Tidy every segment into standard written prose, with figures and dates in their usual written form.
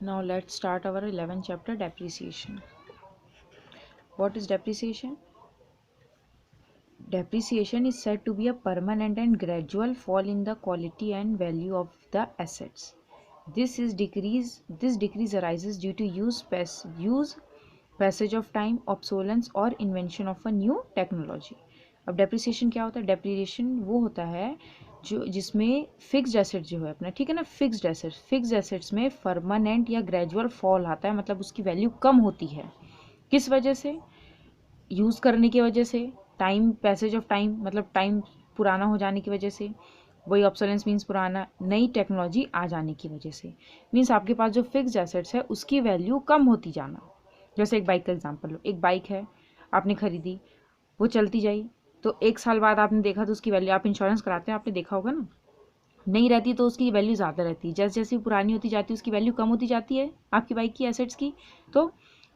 Now let's start our 11th chapter, depreciation. What is depreciation? Depreciation is said to be a permanent and gradual fall in the quality and value of the assets. This decrease arises due to passage of time, obsolescence और invention of a new technology. अब depreciation क्या होता है? depreciation वो होता है जो जिसमें फिक्स्ड एसेट जो है अपना, ठीक है ना, फिक्स्ड एसेट्स में परमानेंट या ग्रेजुअल फॉल आता है, मतलब उसकी वैल्यू कम होती है। किस वजह से? यूज़ करने की वजह से, टाइम, पैसेज ऑफ टाइम मतलब टाइम पुराना हो जाने की वजह से, वही ऑब्सोलेंस मीन्स पुराना, नई टेक्नोलॉजी आ जाने की वजह से, मीन्स आपके पास जो फिक्स्ड एसेट्स है उसकी वैल्यू कम होती जाना। जैसे एक बाइक का एग्जांपल लो, एक बाइक है आपने खरीदी, वो चलती जाई, तो 1 साल बाद आपने देखा तो उसकी वैल्यू, आप इंश्योरेंस कराते हैं, आपने देखा होगा ना, नहीं रहती तो उसकी वैल्यू ज़्यादा रहती है, जैसे जैसे पुरानी होती जाती है उसकी वैल्यू कम होती जाती है आपकी बाइक की एसेट्स की। तो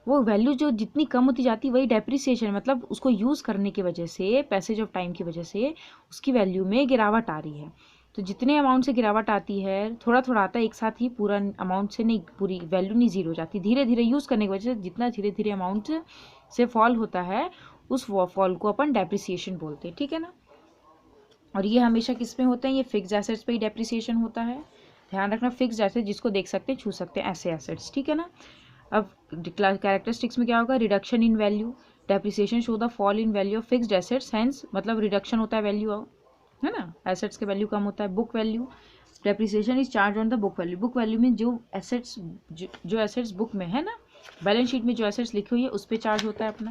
वो वैल्यू जो जितनी कम होती जाती है वही डेप्रिसिएशन, मतलब उसको यूज़ करने की वजह से, पैसेज ऑफ टाइम की वजह से उसकी वैल्यू में गिरावट आ रही है। तो जितने अमाउंट से गिरावट आती है, थोड़ा थोड़ा आता है, एक साथ ही पूरा अमाउंट से नहीं, पूरी वैल्यू नहीं जीरो हो जाती, धीरे धीरे यूज़ करने की वजह से जितना धीरे धीरे अमाउंट से फॉल होता है उस फॉल को अपन डेप्रिसिएशन बोलते हैं, ठीक है ना। और ये हमेशा किस में होते हैं? ये फिक्स्ड एसेट्स पे ही डेप्रिसिएशन होता है। ध्यान रखना, फिक्स्ड एसेट जिसको देख सकते हैं, छू सकते हैं, ऐसे एसेट्स, ठीक है ना। अब कैरेक्टरिस्टिक्स में क्या होगा? Reduction in value, depreciation show the fall in value of fixed assets, hence मतलब रिडक्शन होता है वैल्यू, है ना, एसेट्स के वैल्यू कम होता है। Book value, depreciation is charge on the book value, book value में जो एसेट्स बुक में है ना, बैलेंस शीट में जो एसेट्स लिखी हुई है उस पर चार्ज होता है अपना।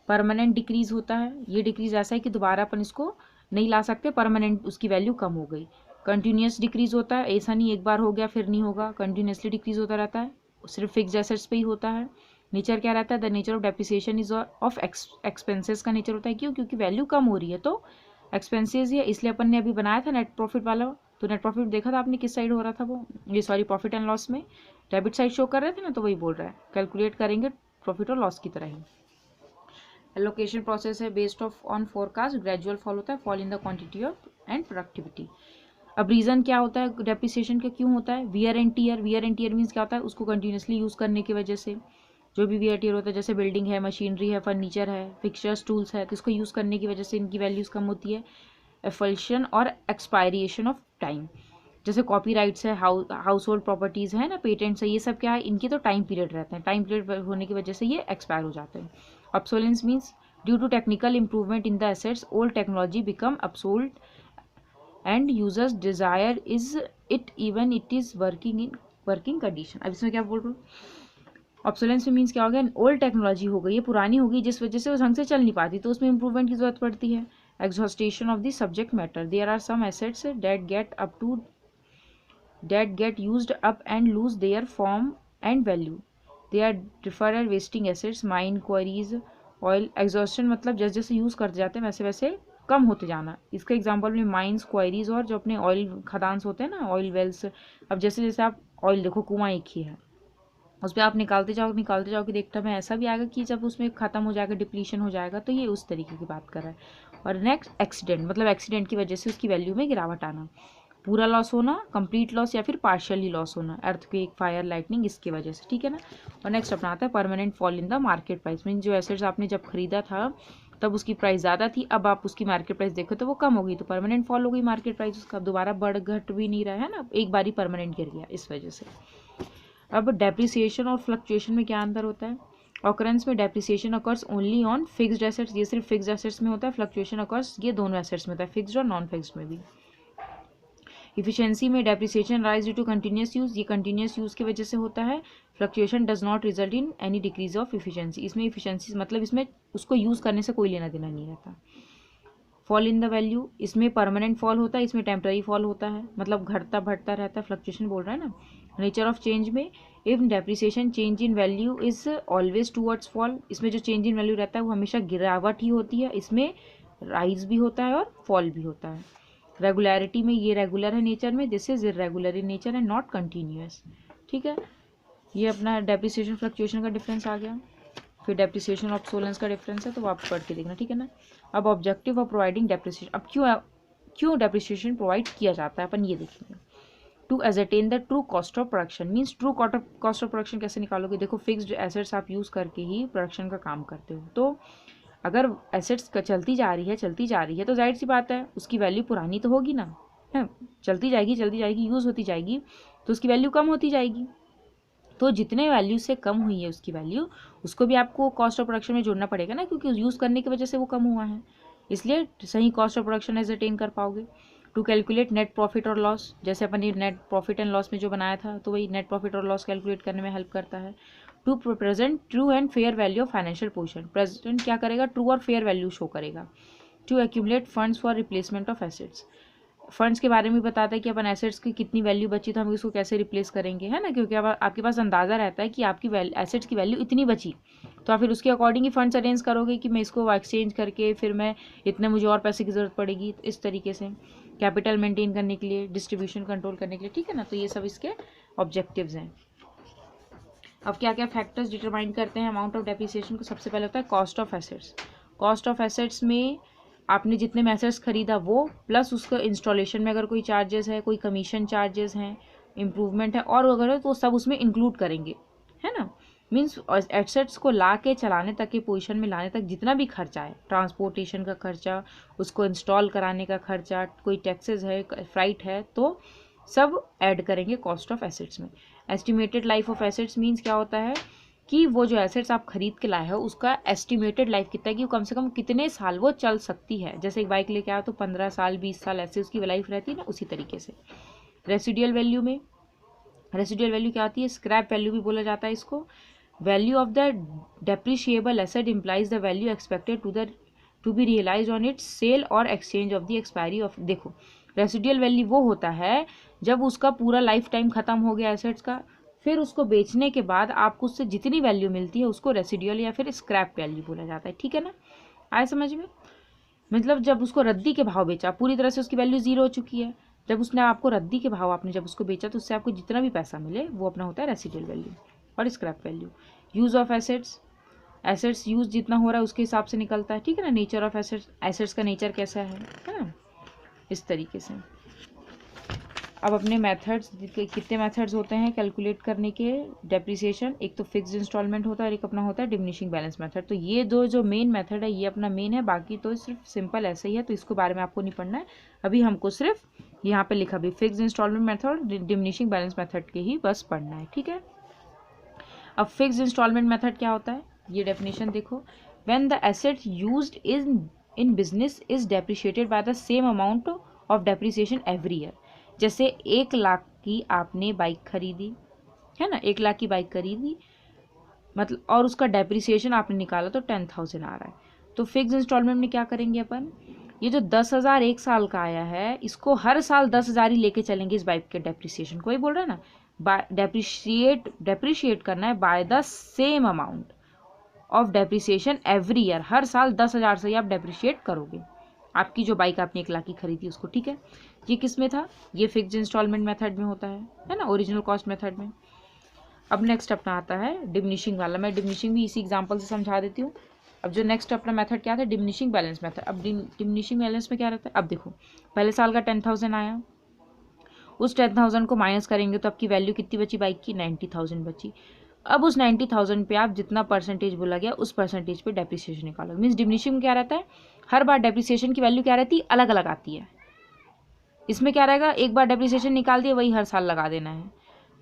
परमानेंट डिक्रीज होता है, ये डिक्रीज ऐसा है कि दोबारा अपन इसको नहीं ला सकते, परमानेंट उसकी वैल्यू कम हो गई। कंटिन्यूस डिक्रीज होता है, ऐसा नहीं एक बार हो गया फिर नहीं होगा, कंटिन्यूसली डिक्रीज होता रहता है, सिर्फ फिक्स्ड एसेट्स पे ही होता है। नेचर क्या रहता है? The nature of depreciation is of expenses का नेचर होता है। क्यों? क्योंकि वैल्यू कम हो रही है तो एक्सपेंसेस ही है, इसलिए अपन ने अभी बनाया था नेट प्रॉफिट वाला। तो नेट प्रॉफिट देखा था आपने किस साइड हो रहा था वो, ये सॉरी प्रॉफिट एंड लॉस में डेबिट साइड शो कर रहे थे ना, तो वही बोल रहा है, कैलकुलेट करेंगे प्रॉफिट और लॉस की तरह ही। एलोकेशन प्रोसेस है based of on forecast, gradual fall होता है, fall in the quantity of and productivity. अब रीजन क्या होता है डेप्रिसिएशन का, क्यों होता है? Wear and tear, wear and tear means क्या होता है? उसको कंटिन्यूसली यूज करने की वजह से जो भी वियर टीयर होता है, जैसे बिल्डिंग है, मशीनरी है, फर्नीचर है, फिक्चर्स, टूल्स है, तो इसको यूज करने की वजह से इनकी वैल्यूज कम होती है। एफल्शन और एक्सपायरिएशन ऑफ टाइम, जैसे कॉपी राइट्स है, हाउस होल्ड प्रॉपर्टीज़ है ना, पेटेंट्स है, ये सब क्या है, इनकी तो टाइम पीरियड रहते हैं, टाइम पीरियड होने की वजह से ये एक्सपायर हो जाते हैं। Obsolescence means due to technical improvement in the assets, old technology become obsolete and users desire is it even it is working condition. अब इसमें क्या बोल रहा हूँ? ऑब्सोलेंस में मीन्स क्या हो गया? ओल्ड टेक्नोलॉजी हो गई है, पुरानी हो गई, जिस वजह से वो ढंग से चल नहीं पाती, तो उसमें इंप्रूवमेंट की जरूरत पड़ती है। Exhaustion of the subject matter, there are some assets that get used up and lose their form and value. They are deferred wasting assets, mine, quarries, oil. Exhaustion मतलब जैसे जैसे यूज़ करते जाते हैं वैसे वैसे कम होते जाना। इसका एग्जांपल में माइंस, क्वारीज और जो अपने ऑयल खदान होते हैं ना, ऑयल वेल्स। अब जैसे जैसे आप ऑयल देखो, कुआं एक ही है, उस पर आप निकालते जाओ कि देखता मैं ऐसा भी आएगा कि जब उसमें ख़त्म हो जाएगा, डिप्लीशन हो जाएगा, तो ये उस तरीके की बात कर रहा है। और नेक्स्ट एक्सीडेंट, मतलब एक्सीडेंट की वजह से उसकी वैल्यू में गिरावट आना, पूरा लॉस होना, कंप्लीट लॉस या फिर पार्शियली लॉस होना, अर्थक्वेक, फायर, लाइटनिंग, इसकी वजह से, ठीक है ना। और नेक्स्ट अपना आता है permanent fall in the market price, mean जो एसेट्स आपने जब खरीदा था तब उसकी प्राइस ज़्यादा थी, अब आप उसकी मार्केट प्राइस देखो तो वो कम हो गई, तो परमानेंट फॉल हो गई मार्केट प्राइस उसका, अब दोबारा बढ़ घट भी नहीं रहा है ना, एक बार ही परमानेंट गिर गया इस वजह से। अब डेप्रिसिएशन और फ्लक्चुएशन में क्या अंतर होता है? ऑकरेंस में depreciation occurs only on fixed assets, ये सिर्फ फिक्स्ड एसेट्स में होता है। फ्लक्चुएशन अकर्स ये दोनों एसेट्स में होता है, फिक्स्ड और नॉन फिक्स्ड में भी। इफिशियंसी में depreciation rise due to continuous use, ये कंटिन्यूस यूज की वजह से होता है। Fluctuation does not result in any decrease of efficiency, इसमें इफिशियंसी मतलब इसमें उसको यूज करने से कोई लेना देना नहीं रहता। फॉल इन द वैल्यू, इसमें परमानेंट फॉल होता है, इसमें टेम्पररी फॉल होता है, मतलब घटता बढ़ता रहता है, फ्लक्चुएशन बोल रहा है ना। नेचर ऑफ चेंज में if depreciation change in value is always towards fall, इसमें जो चेंज इन वैल्यू रहता है वो हमेशा गिरावट ही होती है, इसमें राइज भी होता है और फॉल भी होता है। रेगुलरिटी में ये रेगुलर है नेचर में, this is irregular in nature and not continuous, ठीक है। ये अपना डेप्रिसिएशन फ्लक्चुएशन का डिफरेंस आ गया। फिर डेप्रिसिएशन ऑब्सोलेंस का डिफरेंस है, तो वो आप पढ़ के देखना, ठीक है ना। अब ऑब्जेक्टिव ऑफ प्रोवाइडिंग डेप्रिसिएशन, अब क्यों डेप्रिसिएशन प्रोवाइड किया जाता है अपन ये देखेंगे। To ascertain the true cost of production. Means true cost of production कैसे निकालोगे? देखो फिक्स्ड एसेट्स आप यूज़ करके ही प्रोडक्शन का काम करते हो, तो अगर एसेट्स चलती जा रही है तो जाहिर सी बात है उसकी वैल्यू पुरानी तो होगी ना, है, चलती जाएगी यूज़ होती जाएगी तो उसकी वैल्यू कम होती जाएगी। तो जितने वैल्यू से कम हुई है उसकी वैल्यू, उसको भी आपको कॉस्ट ऑफ प्रोडक्शन में जोड़ना पड़ेगा ना, क्योंकि यूज़ करने की वजह से वो कम हुआ है, इसलिए सही कॉस्ट ऑफ प्रोडक्शन एजरटेन कर पाओगे। टू कैलकुलेट नेट प्रॉफिट और लॉस, जैसे अपन ये नेट प्रॉफिट एंड लॉस में जो बनाया था, तो वही नेट प्रॉफिट और लॉस कैलकुलेट करने में हेल्प करता है। To present true and fair value of financial position, present क्या करेगा? ट्रू और फेयर वैल्यू शो करेगा। To accumulate funds for replacement of assets, funds के बारे में बताता है कि अपन एसेट्स की कितनी वैल्यू बची तो हम इसको कैसे रिप्लेस करेंगे, है ना, क्योंकि अब आपके पास अंदाज़ा रहता है कि आपकी एसेट्स की वैल्यू इतनी बची, तो आप फिर उसके अकॉर्डिंग ही फंड्स अरेंज करोगे कि मैं इसको एक्सचेंज करके फिर मैं इतने मुझे और पैसे की ज़रूरत पड़ेगी, तो इस तरीके से कैपिटल मेंटेन करने के लिए, डिस्ट्रीब्यूशन कंट्रोल करने के लिए, ठीक है ना। तो ये सब इसके ऑब्जेक्टिव्स हैं। अब क्या क्या फैक्टर्स डिटरमाइन करते हैं अमाउंट ऑफ डेप्रिसिएशन को? सबसे पहले होता है cost of assets. Cost of assets में आपने जितने में एसेट्स खरीदा वो प्लस उसका इंस्टॉलेशन में अगर कोई चार्जेस है, कोई कमीशन चार्जेस हैं, इम्प्रूवमेंट है और वगैरह, तो सब उसमें इंक्लूड करेंगे, है ना। मीन्स एसेट्स को ला के चलाने तक के पोजीशन में लाने तक जितना भी खर्चा है, ट्रांसपोर्टेशन का खर्चा, उसको इंस्टॉल कराने का खर्चा, कोई टैक्सेस है, फ्राइट है, तो सब ऐड करेंगे कॉस्ट ऑफ एसेट्स में। Estimated life of assets means क्या होता है कि वो जो एसेट्स आप खरीद के लाए हो उसका एस्टिमेटेड लाइफ कितना है, कि वो कम से कम कितने साल वो चल सकती है। जैसे एक बाइक लेके आओ तो 15 साल 20 साल ऐसे उसकी लाइफ रहती है ना, उसी तरीके से। रेसिडुअल वैल्यू में, रेसिडुअल वैल्यू क्या आती है? स्क्रैप वैल्यू भी बोला जाता है इसको। Value of the depreciable asset implies the value expected to be realise on its sale और exchange of the expiry of. देखो रेसिडुअल वैल्यू वो होता है जब उसका पूरा लाइफ टाइम खत्म हो गया एसेट्स का, फिर उसको बेचने के बाद आपको उससे जितनी वैल्यू मिलती है उसको रेसिडुअल या फिर स्क्रैप वैल्यू बोला जाता है, ठीक है ना। आए समझ में? मतलब जब उसको रद्दी के भाव बेचा, पूरी तरह से उसकी वैल्यू जीरो हो चुकी है, जब उसने आपको रद्दी के भाव आपने जब उसको बेचा तो उससे आपको जितना भी पैसा मिले वो अपना होता है रेसिडुअल वैल्यू और scrap value. Use of assets, assets use जितना हो रहा है उसके हिसाब से निकलता है, ठीक है ना। नेचर ऑफ एसेट्स, एसेट्स का नेचर कैसा है ना, इस तरीके से। अब अपने मेथड्स, कितने मेथड्स होते हैं कैलकुलेट करने के डेप्रिसिएशन? एक तो फिक्स्ड इंस्टॉलमेंट होता है और एक अपना होता है डिमिनिशिंग बैलेंस मेथड। तो ये दो जो मेन मेथड है ये अपना मेन है, बाकी तो सिर्फ सिंपल ऐसे ही है, तो इसके बारे में आपको नहीं पढ़ना है अभी, हमको सिर्फ यहाँ पे लिखा भी fixed instalment method diminishing balance method के ही बस पढ़ना है, ठीक है। अब फिक्स्ड इंस्टॉलमेंट मेथड क्या होता है ये डेफिनेशन देखो। When the asset used in business is depreciated bye the same amount of depreciation every year. जैसे 1 लाख की आपने बाइक खरीदी, है ना, 1 लाख की बाइक खरीदी मतलब, और उसका डेप्रिसिएशन आपने निकाला तो 10,000 आ रहा है, तो फिक्स इंस्टॉलमेंट में क्या करेंगे अपन, ये जो 10,000 1 साल का आया है इसको हर साल 10,000 ही लेके चलेंगे इस बाइक के डेप्रिसिएशन को। वही बोल रहा है ना, डेप्रिशिएट करना है by the same amount of depreciation every year, हर साल 10,000 से ही आप डेप्रिशिएट करोगे आपकी जो बाइक आपने 1 लाख की खरीदी उसको, ठीक है। ये किस में था? ये फिक्स्ड इंस्टॉलमेंट मेथड में होता है ना, ओरिजिनल कॉस्ट मेथड में। अब नेक्स्ट अपना आता है डिमिनिशिंग वाला, मैं डिमिनिशिंग भी इसी एग्जांपल से समझा देती हूँ। अब जो नेक्स्ट अपना मेथड क्या था, डिमिनिशिंग बैलेंस मेथड। अब डिमिनिशिंग बैलेंस में क्या रहता है, अब देखो पहले साल का 10,000 आया, उस 10,000 को माइनस करेंगे तो आपकी वैल्यू कितनी बची बाइक की, 90,000 बची। अब उस 90,000 पे आप जितना परसेंटेज बोला गया उस परसेंटेज पे डेप्रिसिएशन निकालो। मीन्स डिमिनिशिंग में क्या रहता है, हर बार डेप्रिसिएशन की वैल्यू क्या रहती है, अलग अलग आती है। इसमें क्या रहेगा, एक बार डेप्रिसिएशन निकाल दिया वही हर साल लगा देना है,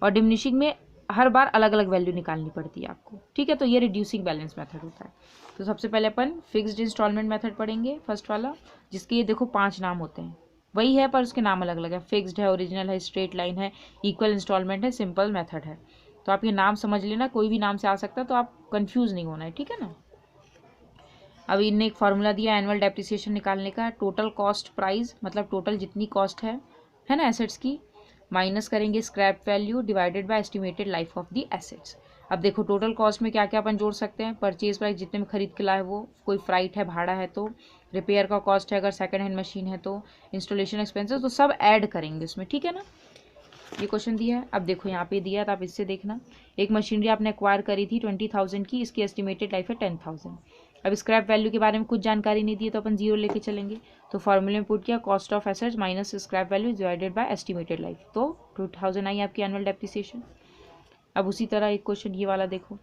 और डिमिनिशिंग में हर बार अलग अलग वैल्यू निकालनी पड़ती है आपको, ठीक है। तो ये रिड्यूसिंग बैलेंस मेथड होता है। तो सबसे पहले अपन फिक्स्ड इंस्टॉलमेंट मेथड पढ़ेंगे, फर्स्ट वाला, जिसके ये देखो 5 नाम होते हैं, वही है पर उसके नाम अलग अलग है। फिक्स्ड है, ओरिजिनल है, स्ट्रेट लाइन है, इक्वल इंस्टॉलमेंट है, सिंपल मेथड है। तो आप ये नाम समझ लेना, कोई भी नाम से आ सकता है, तो आप कंफ्यूज नहीं होना है, ठीक है ना। अब इनने एक फार्मूला दिया एनुअल डेप्रिसिएशन निकालने का, टोटल कॉस्ट प्राइस मतलब टोटल जितनी कॉस्ट है ना एसेट्स की, माइनस करेंगे scrap value divided by estimated life of the assets. अब देखो टोटल कॉस्ट में क्या क्या अपन जोड़ सकते हैं, परचेज प्राइस जितने में खरीद के लाए वो, कोई फ्राइट है, भाड़ा है तो, रिपेयर का कॉस्ट है अगर सेकंड हैंड मशीन है तो, इंस्टॉलेशन एक्सपेंसेस, तो सब ऐड करेंगे इसमें, ठीक है ना। ये क्वेश्चन दिया है। अब देखो यहाँ पे दिया है तो आप इससे देखना, एक मशीनरी आपने एक्वायर करी थी 20,000 की, इसकी एस्टिमेटेड लाइफ है 10,000। अब स्क्रैप वैल्यू के बारे में कुछ जानकारी नहीं दी है तो अपन जीरो लेके चलेंगे। तो फॉर्मूले में पुट किया cost of assets minus scrap value divided by estimated life, तो 2000 आई आपकी एनुअल डेप्रिसिएशन। अब उसी तरह एक क्वेश्चन ये वाला देखो,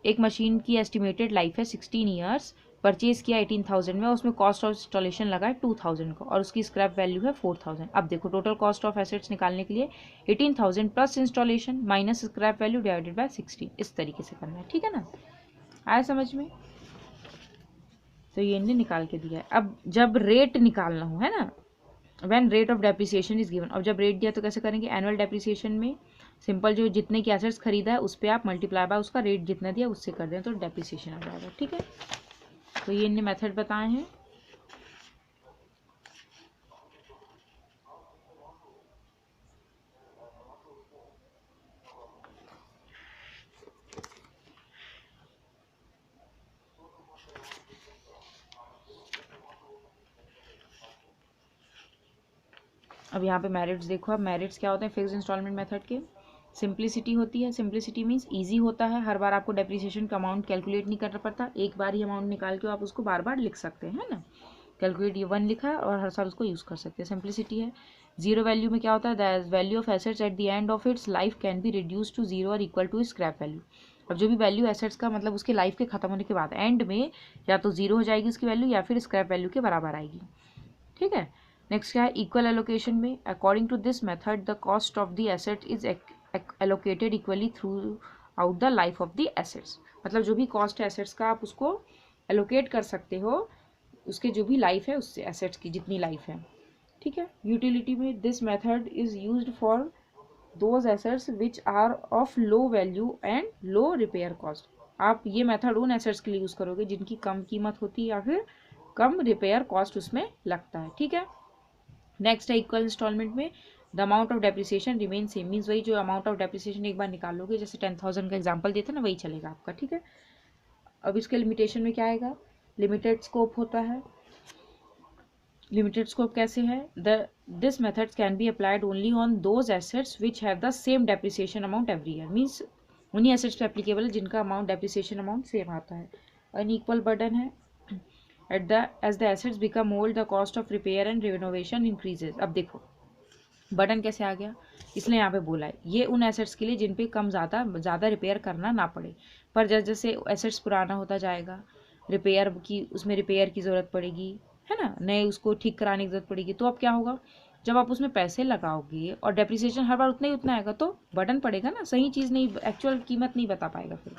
एक मशीन की एस्टिमेटेड लाइफ है 16 ईयर्स, परचेज किया 18,000 में, उसमें कॉस्ट ऑफ इंस्टॉलेशन लगा है 2,000 का और उसकी स्क्रैप वैल्यू है 4,000। अब देखो टोटल कॉस्ट ऑफ एसेट्स निकालने के लिए 18,000 plus installation minus scrap value divided by 16, इस तरीके से करना है, ठीक है ना। आया समझ में? तो ये इन्हें निकाल के दिया है। अब जब रेट निकालना हो, है ना, when rate of depreciation is given, अब जब रेट दिया तो कैसे करेंगे, एनुअल डेप्रिसिएशन में सिंपल जो जितने की एसेट्स खरीदा है उस पर आप मल्टीप्लाई बाय उसका रेट जितना दिया उससे कर दें तो डेप्रिसिएशन आ जाएगा, ठीक है। तो ये इन्हें मेथड बताए हैं। अब यहाँ पे मेरिट्स देखो, अब मेरिट्स क्या होते हैं फिक्स इंस्टॉलमेंट मेथड के, सिंप्लिसिटी होती है, सिंप्लिसिटी मीन्स इजी होता है, हर बार आपको डेप्रिसिएशन का अमाउंट कैलकुलेट नहीं करना पड़ता, एक बार ही अमाउंट निकाल के आप उसको बार बार लिख सकते हैं, है ना, कैलकुलेट ये 1 लिखा है और हर साल उसको यूज़ कर सकते हैं, सिंप्लिसिटी है। जीरो वैल्यू में क्या होता है, the value of assets at the end of its life can be reduce to zero और इक्वल टू स्क्रैप वैल्यू। अब जो भी वैल्यू एसेट्स का मतलब उसके लाइफ के खत्म होने के बाद एंड में या तो जीरो हो जाएगी उसकी वैल्यू या फिर स्क्रैप वैल्यू के बराबर आएगी, ठीक है। नेक्स्ट क्या है, इक्वल एलोकेशन में according to this method the cost of the asset is allocated equally throughout the life of the assets, मतलब जो भी कॉस्ट है एसेट्स का आप उसको एलोकेट कर सकते हो उसके जो भी लाइफ है उससे, एसेट्स की जितनी लाइफ है, ठीक है। यूटिलिटी में this method is used for those assets which are of low value and low repair cost, आप ये मेथड उन एसेट्स के लिए यूज़ करोगे जिनकी कम कीमत होती है या फिर कम रिपेयर कॉस्ट उसमें लगता है, ठीक है। नेक्स्ट है इक्वल इंस्टॉलमेंट में the amount of depreciation remain same, means वही जो अमाउंट ऑफ डेप्रिसिएशन एक बार निकाल लोगे, जैसे 10,000 का एग्जांपल देते ना वही चलेगा आपका, ठीक है। अब इसके लिमिटेशन में क्या आएगा, लिमिटेड स्कोप होता है, लिमिटेड स्कोप कैसे है, this methods can be applied only on those assets which have the same depreciation amount every year, means उन्हीं एसेट्स पे एप्लीकेबल है जिनका अमाउंट डेप्रिसिएशन अमाउंट सेम आता है। अनइक्वल बर्डन है, as the assets become old the cost of repair and renovation increases। अब देखो burden कैसे आ गया, इसलिए यहाँ पे बोला है ये उन एसेट्स के लिए जिन पे कम ज़्यादा रिपेयर करना ना पड़े, पर जैसे जैसे एसेट्स पुराना होता जाएगा रिपेयर की, उसमें रिपेयर की ज़रूरत पड़ेगी, है ना, नए उसको ठीक कराने की ज़रूरत पड़ेगी, तो अब क्या होगा जब आप उसमें पैसे लगाओगे और डेप्रिसिएशन हर बार उतना ही उतना आएगा तो बर्डन पड़ेगा ना, सही चीज़ नहीं, एक्चुअल कीमत नहीं बता पाएगा फिर,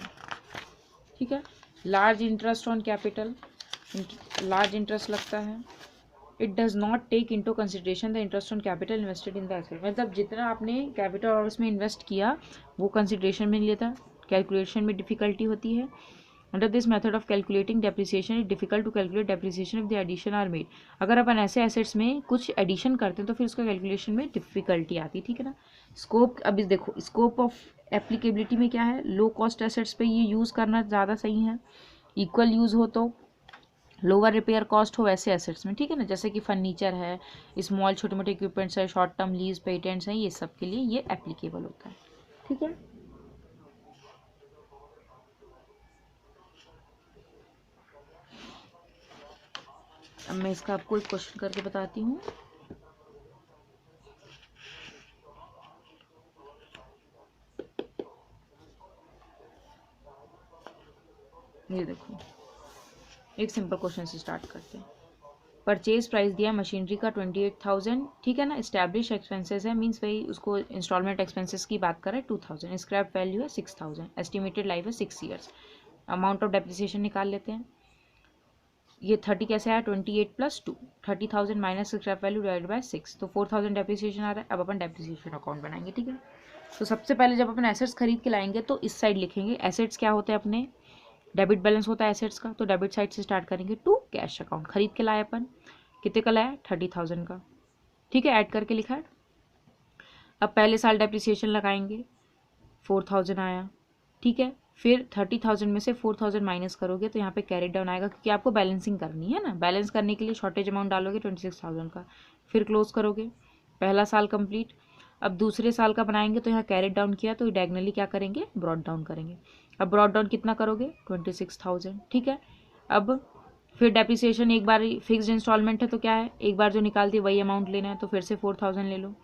ठीक है। Large interest on capital, large interest लगता है, it does not take into consideration the interest on capital invested in the asset, मतलब जितना आपने कैपिटल और उसमें इन्वेस्ट किया वो कंसिडरेशन में नहीं लेता, कैलकुलेशन में डिफिकल्टी होती है। Under this method of calculating depreciation it difficult to calculate depreciation if the addition are made, अगर अपन ऐसे एसेट्स में कुछ एडिशन करते हैं तो फिर उसका कैलकुलेशन में डिफिकल्टी आती है, ठीक है ना। स्कोप, अभी देखो स्कोप ऑफ एप्लीकेबिलिटी में क्या है, लो कॉस्ट एसेट्स पे ये यूज़ करना ज़्यादा सही है, इक्वल यूज़ हो तो लोअर रिपेयर कॉस्ट हो वैसे एसेट्स में, ठीक है ना, जैसे कि फर्नीचर है, स्मॉल छोटे मोटे इक्विपमेंट्स है, शॉर्ट टर्म लीज पेटेंट्स हैं, ये सब के लिए ये एप्लीकेबल होता है, ठीक है। अब मैं इसका आपको एक क्वेश्चन करके बताती हूँ, ये देखो एक सिंपल क्वेश्चन से स्टार्ट करते हैं। परचेज प्राइस दिया है मशीनरी का 28,000, ठीक है ना, इस्टेब्लिश एक्सपेंसेस है, मीन्स वही उसको इंस्टॉलमेंट एक्सपेंसेस की बात कर रहे हैं 2,000, स्क्रैप वैल्यू है 6,000, एस्टिमेटेड लाइफ है 6 ईयर्स, अमाउंट ऑफ डेप्रिसिएशन निकाल लेते हैं। ये 30 कैसे आया, 28 plus 2, 30,000 minus scrap value divided by 6, तो 4,000 डेप्रिसिएशन आ रहा है। अब अपन डेप्रिसिएशन अकाउंट बनाएंगे, ठीक है। तो सबसे पहले जब अपन एसेट्स खरीद के लाएंगे तो इस साइड लिखेंगे, एसेट्स क्या होते हैं अपने, डेबिट बैलेंस होता है एसेट्स का, तो डेबिट साइड से स्टार्ट करेंगे टू कैश अकाउंट, खरीद के लाए अपन, कितने का लाया 30,000 का, ठीक है, ऐड करके लिखा है। अब पहले साल डेप्रिसिएशन लगाएंगे 4,000 आया, ठीक है, फिर 30,000 में से 4,000 माइनस करोगे तो यहाँ पे कैरी डाउन आएगा क्योंकि आपको बैलेंसिंग करनी है ना, बैलेंस करने के लिए शॉर्टेज अमाउंट डालोगे 26,000 का, फिर क्लोज करोगे, पहला साल कंप्लीट। अब दूसरे साल का बनाएंगे तो यहाँ कैरेट डाउन किया तो डायगनली क्या करेंगे, ब्रॉड डाउन करेंगे। अब ब्रॉड डाउन कितना करोगे, 26,000, ठीक है। अब फिर डेप्रिसिएशन एक बार फिक्स्ड इंस्टॉलमेंट है तो क्या है, एक बार जो निकालती है वही अमाउंट लेना है, तो फिर से 4,000 ले लो।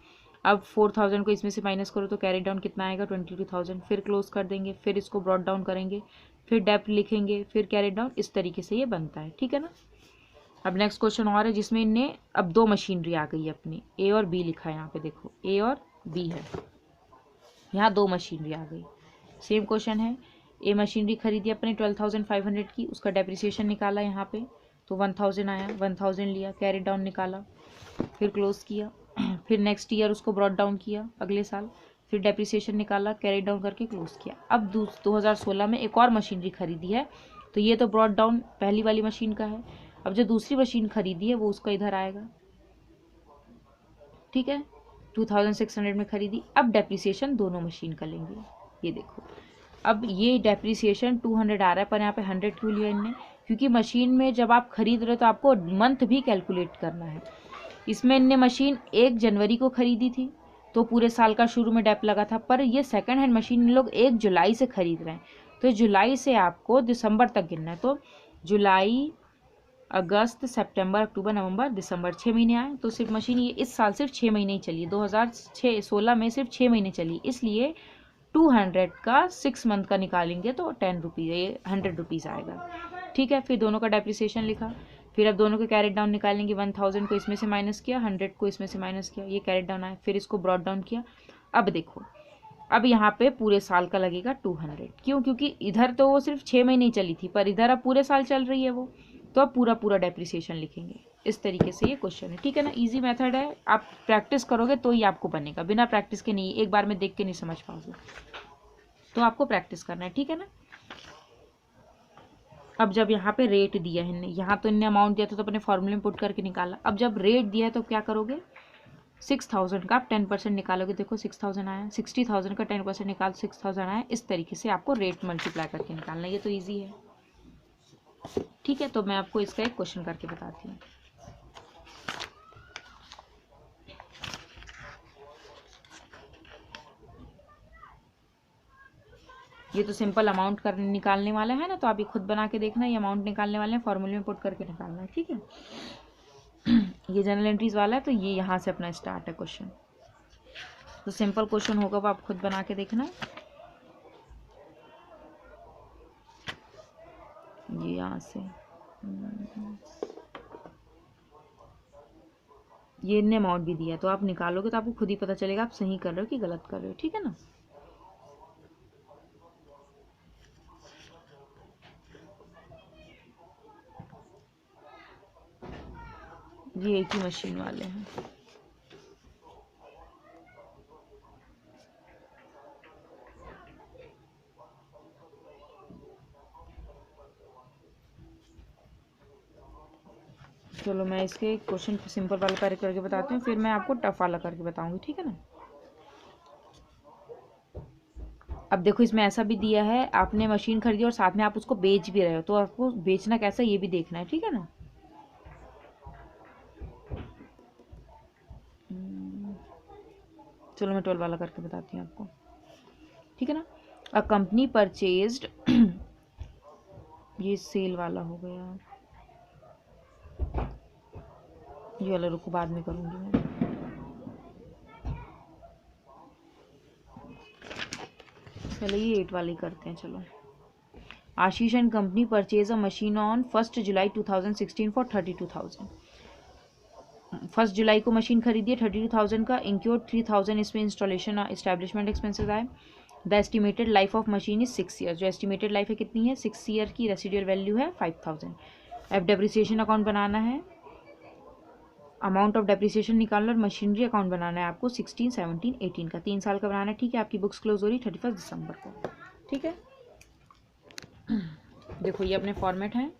अब 4,000 को इसमें से माइनस करो तो कैरी डाउन कितना आएगा, 22,000। फिर क्लोज कर देंगे, फिर इसको ब्रॉड डाउन करेंगे, फिर डेप्ट लिखेंगे, फिर कैरी डाउन। इस तरीके से ये बनता है, ठीक है ना। अब नेक्स्ट क्वेश्चन और है जिसमें इनने अब दो मशीनरी आ गई है अपनी, ए और बी लिखा है यहाँ पे, देखो ए और बी है, यहाँ दो मशीनरी आ गई। सेम क्वेश्चन है, ए मशीनरी खरीदी अपने 12,500 की, उसका डेप्रिसिएशन निकाला यहाँ पे तो 1,000 आया, 1,000 लिया, कैरी डाउन निकाला, फिर क्लोज किया, फिर नेक्स्ट ईयर उसको ब्रॉड डाउन किया अगले साल, फिर डेप्रिसिएशन निकाला, कैरी डाउन करके क्लोज किया। अब 2016 में एक और मशीनरी खरीदी है, तो ये तो ब्रॉड डाउन पहली वाली मशीन का है। अब जो दूसरी मशीन खरीदी है वो उसका इधर आएगा, ठीक है, 2,600 में खरीदी। अब डेप्रिसिएशन दोनों मशीन का लेंगे, ये देखो अब ये डेप्रिसिएशन 200 आ रहा है, पर यहाँ पे 100 क्यों लिया इनने, क्योंकि मशीन में जब आप खरीद रहे हो तो आपको मंथ भी कैलकुलेट करना है। इसमें इनने मशीन 1 जनवरी को खरीदी थी तो पूरे साल का शुरू में डेप लगा था, पर ये सेकंड हैंड मशीन इन लोग 1 जुलाई से खरीद रहे हैं, तो जुलाई से आपको दिसंबर तक गिनना है। तो जुलाई, अगस्त, सितंबर, अक्टूबर, नवंबर, दिसंबर, 6 महीने आए, तो सिर्फ मशीन ये इस साल सिर्फ 6 महीने ही चली, 2016 में सिर्फ 6 महीने चली, इसलिए 200 का 6 मंथ का निकालेंगे तो 10 रुपीज़, ये 100 रुपीज़ आएगा, ठीक है। फिर दोनों का डेप्रिसिएशन लिखा, फिर अब दोनों के कैरेट डाउन निकालेंगे, 1,000 को इसमें से माइनस किया, 100 को इसमें से माइनस किया, ये कैरेट डाउन आया, फिर इसको ब्रॉड डाउन किया। अब देखो अब यहाँ पे पूरे साल का लगेगा 200, क्यों, क्योंकि इधर तो वो सिर्फ 6 महीने ही चली थी, पर इधर अब पूरे साल चल रही है वो, तो अब पूरा पूरा डेप्रिसिएशन लिखेंगे। इस तरीके से ये क्वेश्चन है, ठीक है ना। इजी मेथड है, आप प्रैक्टिस करोगे तो ही आपको बनेगा, बिना प्रैक्टिस के नहीं, एक बार में देख के नहीं समझ पाओगे, तो आपको प्रैक्टिस करना है, ठीक है ना। अब जब यहाँ पे रेट दिया है, यहाँ तो इनने अमाउंट दिया था तो अपने फॉर्मूले में पुट करके निकाला। अब जब रेट दिया है तो क्या करोगे, 6,000 का आप 10% निकालोगे, देखो 6,000 आया, 60,000 का 10% निकाल 6,000 आया। इस तरीके से आपको रेट मल्टीप्लाई करके निकालना, ये तो ईजी है, ठीक है। तो मैं आपको इसका एक क्वेश्चन करके बताती हूँ। ये तो सिंपल अमाउंट करने निकालने वाला है ना, तो आप ये खुद बना के देखना, ये अमाउंट निकालने वाले हैं, फॉर्मूले में पुट करके निकालना है, ठीक है। ये जनरल एंट्रीज वाला है, तो ये यहाँ से अपना स्टार्ट है क्वेश्चन, तो सिंपल क्वेश्चन होगा, वो आप खुद बना के देखना। ये यहाँ से ये इनने अमाउंट भी दिया, तो आप निकालोगे तो आपको खुद ही पता चलेगा आप सही कर रहे हो कि गलत कर रहे हो, ठीक है ना। ये एक ही मशीन वाले हैं, चलो मैं इसके क्वेश्चन सिंपल वाला करके बताती हूँ, फिर मैं आपको टफ वाला करके बताऊंगी, ठीक है ना। अब देखो इसमें ऐसा भी दिया है, आपने मशीन खरीदी और साथ में आप उसको बेच भी रहे हो, तो आपको बेचना कैसा ये भी देखना है, ठीक है ना। चलो मैं 12 वाला करके बताती हूँ आपको, ठीक है ना। अ कंपनी परचेज्ड, ये सेल वाला हो गया, ये वाला रुको बाद में करूँगी मैं। चलो ये 8 वाले करते हैं, चलो। Ashish and company purchase a machine on 1 July 2016 for 32,000। 1 जुलाई को मशीन खरीदी है 32,000 का, इंक्योर्ड 3,000 इसमें इंस्टॉलेशन एस्टैब्लिशमेंट एक्सपेंसेस आए। The estimated life of machine is 6 year, जो एस्टिमेटेड लाइफ है कितनी है, 6 ईयर की, रेसिडुअल वैल्यू है 5,000। अब डेप्रिसिएशन अकाउंट बनाना है, अमाउंट ऑफ डेप्रिसिएशन निकालना, और मशीनरी अकाउंट बनाना है आपको 16, 17, 18 का, 3 साल का बनाना है, ठीक है। आपकी बुक्स क्लोज हो रही 31 दिसंबर को, ठीक है। देखो ये अपने फॉर्मेट है,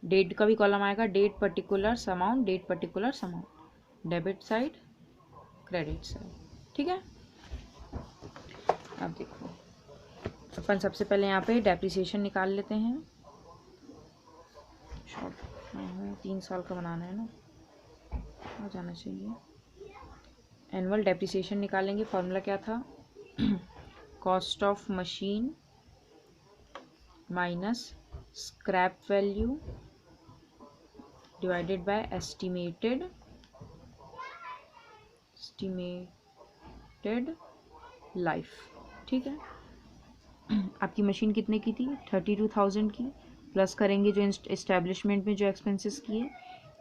डेट का भी कॉलम आएगा, date particular amount, date particular amount, debit side, credit side, ठीक है। अब देखो अपन सबसे पहले यहाँ पे डेप्रिसिएशन निकाल लेते हैं, शॉर्ट 3 साल का बनाना है ना, आ जाना चाहिए, एनुअल डेप्रिसिएशन निकालेंगे, फॉर्मूला क्या था, cost of machine minus scrap value divided by estimated life. ठीक है, आपकी मशीन कितने की थी, 32,000 की, प्लस करेंगे जो इस्टेब्लिशमेंट में जो एक्सपेंसेस किए,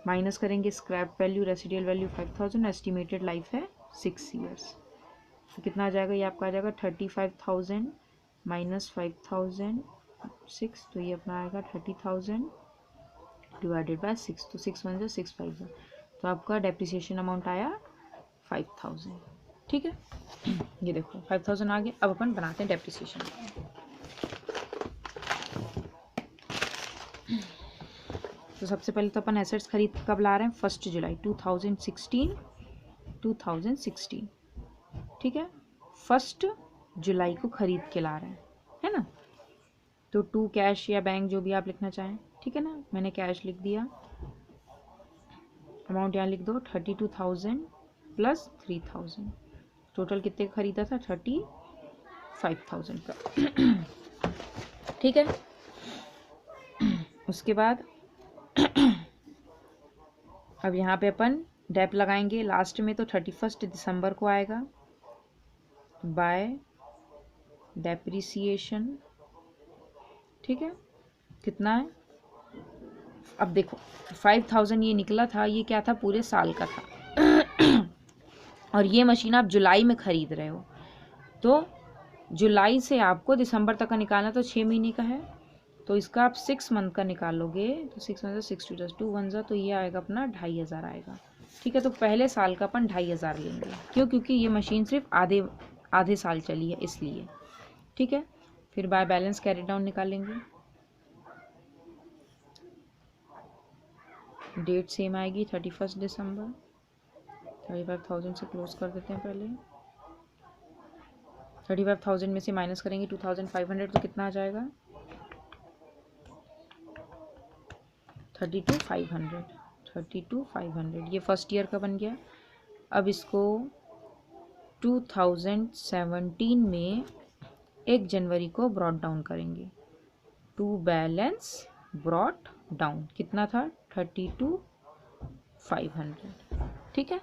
माइनस करेंगे scrap value, residual value 5,000, estimated life है 6 ईयर्स। तो कितना आ जाएगा, ये आपका आ जाएगा 35,000 माइनस 5,000 6, तो ये अपना आएगा 30,000 डिवाइडेड बाय 6, तो 6 1 6 5, तो आपका डेप्रिसिएशन अमाउंट आया 5,000। ठीक है, ये देखो 5,000 आ गया। अब अपन बनाते हैं डेप्रिसिएशन। तो सबसे पहले तो अपन एसेट्स खरीद कब ला रहे हैं, 1 जुलाई 2016। ठीक है, 1 जुलाई को खरीद के ला रहे हैं, है ना। तो 2 कैश या बैंक जो भी आप लिखना चाहें, ठीक है ना। मैंने कैश लिख दिया, अमाउंट यहाँ लिख दो 32,000 प्लस 3,000, टोटल कितने का खरीदा था, 35,000 का। ठीक है, उसके बाद अब यहाँ पे अपन डेप लगाएंगे लास्ट में, तो 31 दिसंबर को आएगा बाय डेप्रिसिएशन। ठीक है, कितना है, अब देखो 5,000 ये निकला था, ये क्या था, पूरे साल का था। और ये मशीन आप जुलाई में ख़रीद रहे हो, तो जुलाई से आपको दिसंबर तक का निकालना, तो 6 महीने का है, तो इसका आप 6 मंथ का निकालोगे, तो 6 मंथ 6 2 2 1 तो ये आएगा अपना 2,500 आएगा। ठीक है, तो पहले साल का अपन 2,500 लेंगे, क्यों, क्योंकि ये मशीन सिर्फ आधे साल चली है इसलिए। ठीक है, फिर बाय बैलेंस कैरी डाउन निकालेंगे, डेट सेम आएगी 31 दिसंबर। 35,000 से क्लोज कर देते हैं पहले, 35,000 में से माइनस करेंगे 2,500, तो कितना आ जाएगा 32,500। ये फर्स्ट ईयर का बन गया। अब इसको 2017 में 1 जनवरी को ब्रॉट डाउन करेंगे, टू बैलेंस ब्रॉट डाउन कितना था 32,500। ठीक है,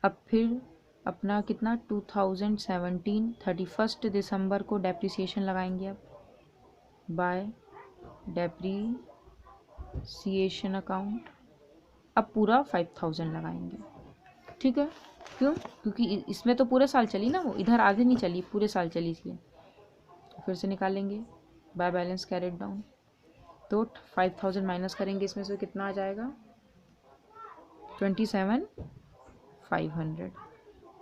अब फिर अपना कितना 2017 31 दिसंबर को डेप्रिसिएशन लगाएंगे, अब बाय डेप्रिसिएशन अकाउंट, अब पूरा 5,000 लगाएंगे। ठीक है, क्यों, क्योंकि इसमें तो पूरे साल चली ना, वो इधर आधे नहीं चली, पूरे साल चली, इसलिए फिर से निकालेंगे बाय बैलेंस कैरिड डाउन, तो 5,000 माइनस करेंगे इसमें से, कितना आ जाएगा 27,500,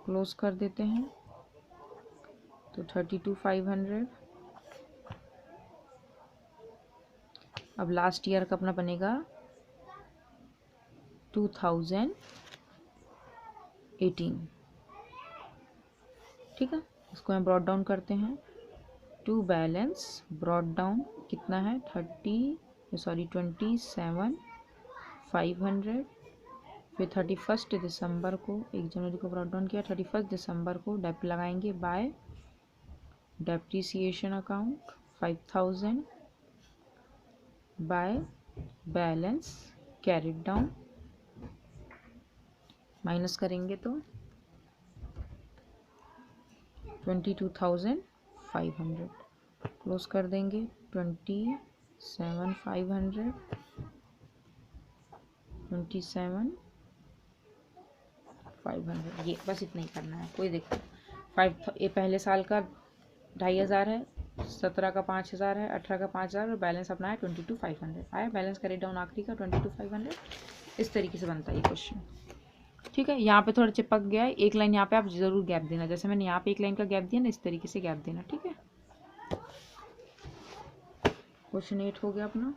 क्लोज कर देते हैं, तो 32,500। अब लास्ट ईयर का अपना बनेगा 2018। ठीक है, इसको हम ब्रॉट डाउन करते हैं, टू बैलेंस ब्रॉट डाउन कितना है 27,500। फिर 31 दिसंबर को, 1 जनवरी को ब्रॉट डाउन किया, 31 दिसंबर को डेप लगाएंगे bye depreciation account 5,000 by balance carried down, minus करेंगे तो 22,500, क्लोज कर देंगे 27,500 ये बस इतना ही करना है, कोई दिक्कत। ये पहले साल का 2,500 है, 17 का 5,000 है, 18 का 5,000 और बैलेंस अपना है 22,500 आया। बैलेंस कैरी डाउन आखिरी का 22,500। इस तरीके से बनता है ये क्वेश्चन। ठीक है, यहाँ पे थोड़ा चिपक गया है, एक लाइन यहाँ पे आप ज़रूर गैप देना, जैसे मैंने यहाँ पे एक लाइन का गैप दिया ना, इस तरीके से गैप देना। ठीक है, क्वेश्चन 8 हो गया अपना।